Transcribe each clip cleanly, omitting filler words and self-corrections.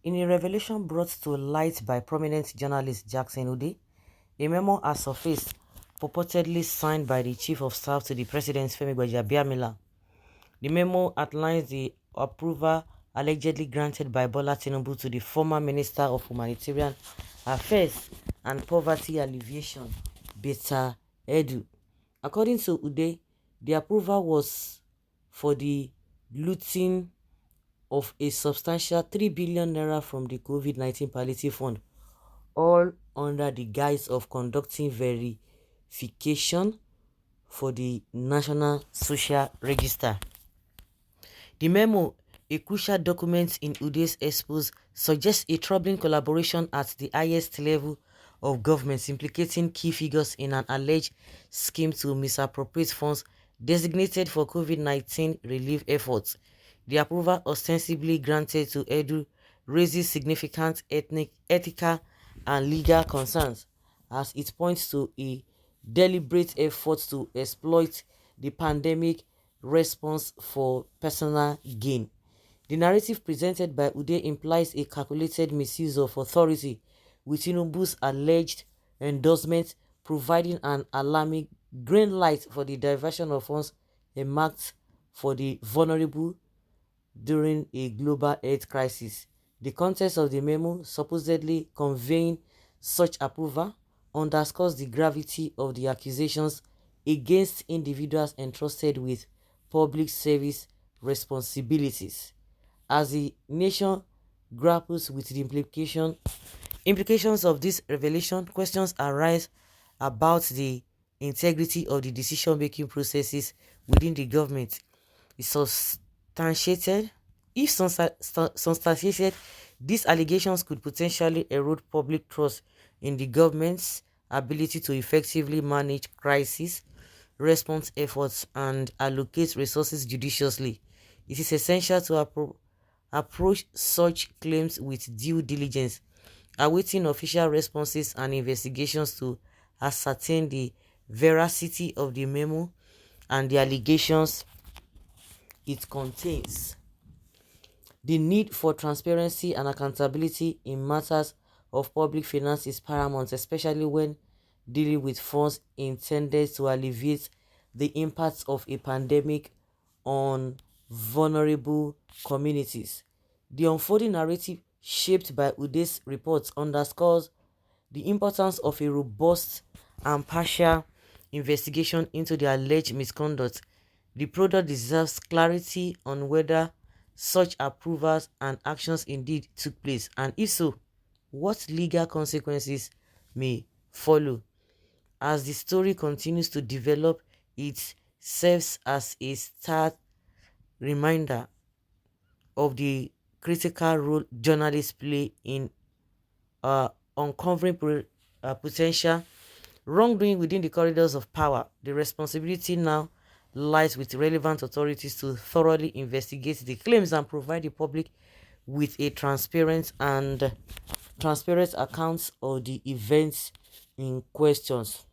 In a revelation brought to light by prominent journalist Jackson Ude, a memo has surfaced purportedly signed by the Chief of Staff to the President Femi Gbajabiamila. The memo outlines the approval allegedly granted by Bola Tinubu to the former Minister of Humanitarian Affairs and Poverty Alleviation, Betta. According to Ude, the approval was for the looting of a substantial 3 billion naira from the COVID-19 palliative fund, all under the guise of conducting verification for the National Social Register. The memo, a crucial document in Ude's expose, suggests a troubling collaboration at the highest level of government implicating key figures in an alleged scheme to misappropriate funds designated for COVID-19 relief efforts. The approval ostensibly granted to Edu raises significant ethical, and legal concerns, as it points to a deliberate effort to exploit the pandemic response for personal gain. The narrative presented by Ude implies a calculated misuse of authority, with Tinubu's alleged endorsement providing an alarming green light for the diversion of funds earmarked for the vulnerable during a global health crisis. The context of the memo, supposedly conveying such approval, underscores the gravity of the accusations against individuals entrusted with public service responsibilities. As the nation grapples with the implications of this revelation, questions arise about the integrity of the decision-making processes within the government. Is substantiated if substantiated, these allegations could potentially erode public trust in the government's ability to effectively manage crisis response efforts and allocate resources judiciously. It is essential to approach such claims with due diligence, awaiting official responses and investigations to ascertain the veracity of the memo and the allegations it contains. The need for transparency and accountability in matters of public finance is paramount, especially when dealing with funds intended to alleviate the impacts of a pandemic on vulnerable communities. The unfolding narrative shaped by Ude's reports underscores the importance of a robust and partial investigation into the alleged misconduct. The product deserves clarity on whether such approvals and actions indeed took place, and if so, what legal consequences may follow. As the story continues to develop, it serves as a stark reminder of the critical role journalists play in uncovering potential wrongdoing within the corridors of power. The responsibility now lies with relevant authorities to thoroughly investigate the claims and provide the public with a transparent accounts of the events in questions.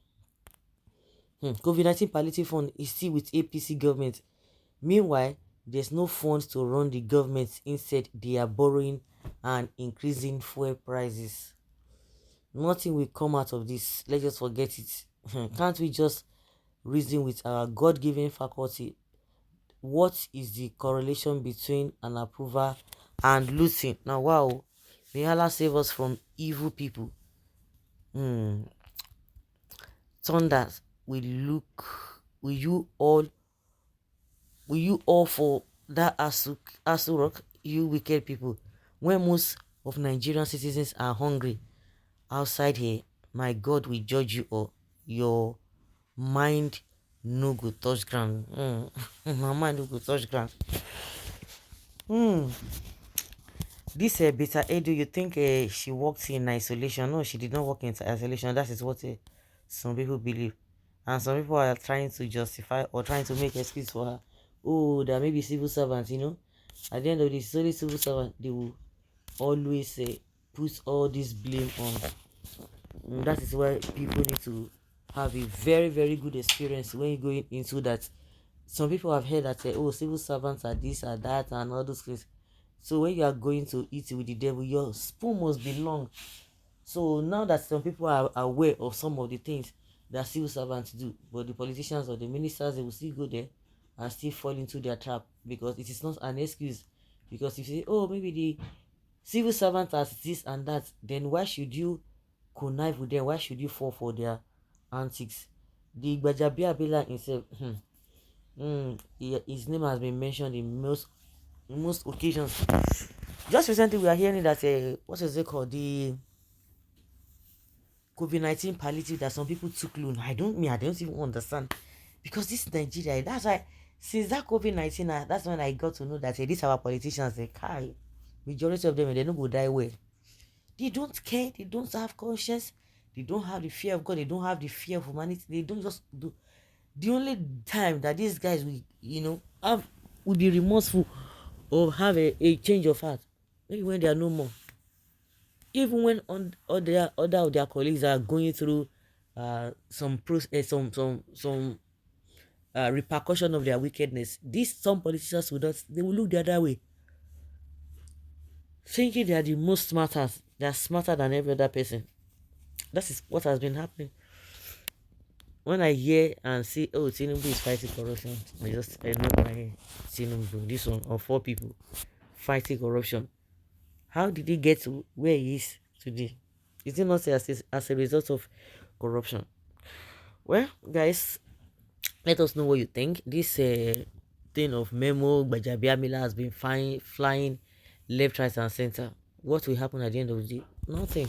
COVID-19 palliative fund is still with APC government. Meanwhile, there's no funds to run the government. Instead, they are borrowing and increasing fuel prices. Nothing will come out of this. Let's just forget it. Can't we just reason with our God-given faculty? What is the correlation between an approval and looting? Now, wow, may Allah save us from evil people. Thunders will look. Will you all for that Asurok, you wicked people? When most of Nigerian citizens are hungry outside here, my God will judge you, or your mind no go touch ground. My mind no go touch ground. This Betta Edu, you think she worked in isolation? No, she did not work in isolation. That is what some people believe, and some people are trying to justify or trying to make excuse for her. Oh, there may be civil servants, at the end of this, only civil servants, they will always put all this blame on. That is why people need to have a very, very good experience when you're going into that. Some people have heard that, oh, civil servants are this or that and all those things. So when you are going to eat with the devil, your spoon must be long. So now that some people are aware of some of the things that civil servants do, but the politicians or the ministers, they will still go there and still fall into their trap, because it is not an excuse. Because if you say, oh, maybe the civil servant has this and that, then why should you connive with them? Why should you fall for their antics? The Gbajabiamila himself, his name has been mentioned in most occasions. Just recently, we are hearing that what is it called, the COVID-19 palliative that some people took loan. I don't even understand, because this is Nigeria. That's why since that COVID-19, that's when I got to know that these our politicians, they carry majority of them, they don't go die well. They don't care. They don't have conscience. They don't have the fear of God. They don't have the fear of humanity. They don't just do. The only time that these guys will, will be remorseful or have a change of heart, maybe when they are no more. Even when other of their colleagues are going through some repercussion of their wickedness, these some politicians will not. They will look the other way, thinking they are the most smartest. They are smarter than every other person. That is what has been happening. When I hear and see, oh, Tinubu is fighting corruption, I know my Tinubu, this one, or four people fighting corruption. How did he get to where he is today? Is it not as a result of corruption? Well, guys, let us know what you think. This thing of Memo Gbajabiamila has been flying left, right, and center. What will happen at the end of the day? Nothing.